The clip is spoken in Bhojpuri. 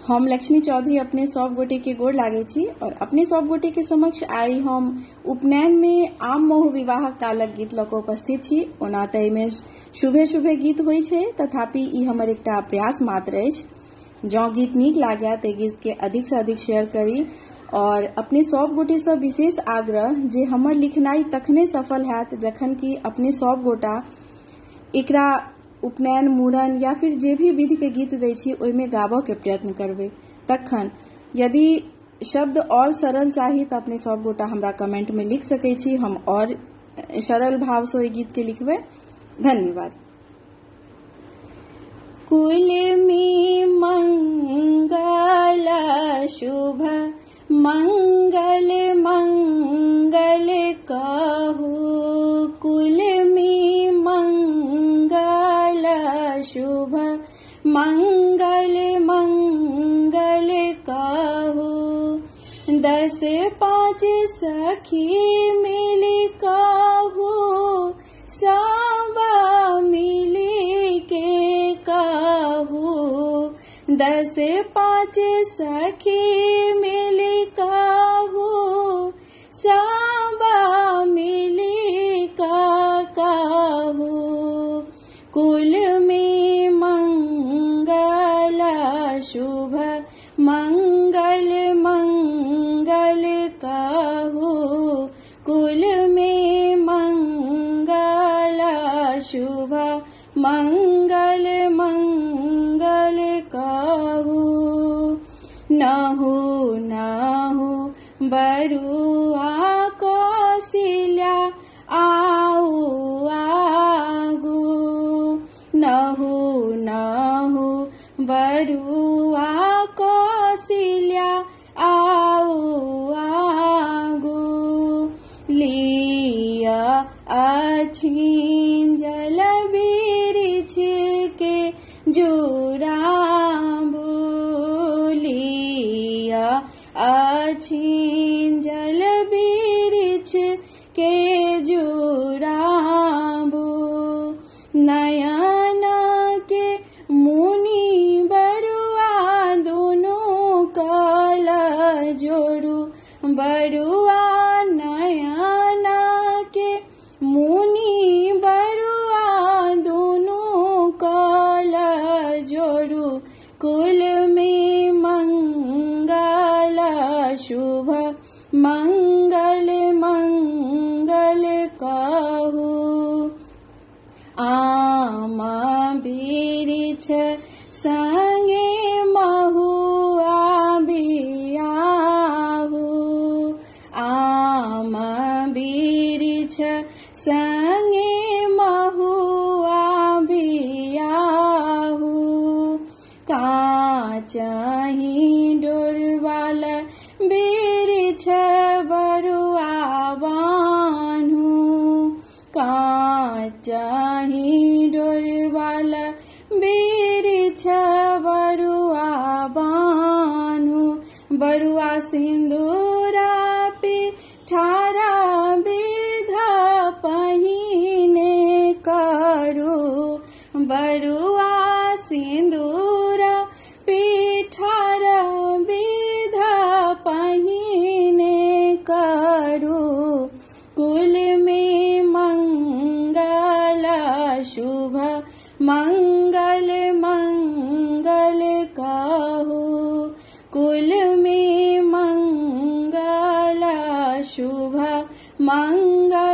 हम लक्ष्मी चौधरी अपने सब गोटे के गोड़ लागे छी और अपने सब गोटे के समक्ष आई हम उपनयन में आम मोह विवाह कालक गीत लऽ कऽ उपस्थित छी। ओना तऽ एहिमे शुभे शुभे गीत होइ छै, तथापि ई हमर एकटा प्रयास मात्र अछि। जँ गीत नीक लागय तऽ गीत के अधिक से अधिक शेयर करी और अपने सब गोटे से विशेष आग्रह जे हमर लिखनाई तखने सफल हैत जखन कि अपने सब गोटा एकरा उपनयन, मूड़न या फिर जे भी विधि के गीत दै छी ओहिमे गाबऽ के प्रयत्न करबै। तखन यदि शब्द और सरल चाही तऽ अपने सब गोटा हमरा कमेंट में लिख सकै छी, हम और सरल भाव से ओहि गीत के लिखबै। धन्यवाद। कुल में मंगल शुभ मंगल मंगल कहू, कुल में मंगल शुभ मंगल मंगल कहू। 10 5 सखी मिल कहू, सब मिल के कहू। 10 5 सखी मिल कहू, सब मिल कहू। कुल में मंगल शुभ मंगल मंगल कहू, कुल में मंगल शुभ मंगल मंगल कहू। नहु नहु बरुआ कौशल्या आऊ आगू, नहु नहु बरुआ कौशल्या आऊ आगू। लिया अछिन जल बिरिछ के जुड़ाबू, लिया अछिन जल बिरिछ के जुड़ाबू। नयन के मुनि बरुआ दोनों कल जोड़ू, बरुआ नयन के मुनि बरुआ दोनों कल जोड़ू। कुल में मंगल शुभ मंगल मंगल कहू। आम बिरिछ संगे महुआ बियाहू, आम बिरिछ संगे महुआ बियाहू। काचही डोरवाल बिरिछ बरुआ बान्हू, काचही डोरवाल बिरिछ बरुआ बान्हू। बरुआ सिंदूरा पिठारा विधा पहिने करू, बरुआ सिंदूरा पिठारा विधा पहिने करू। कुल में मंगल शुभ मंगल मंगल कहू, कुल में मंगल शुभ मंगल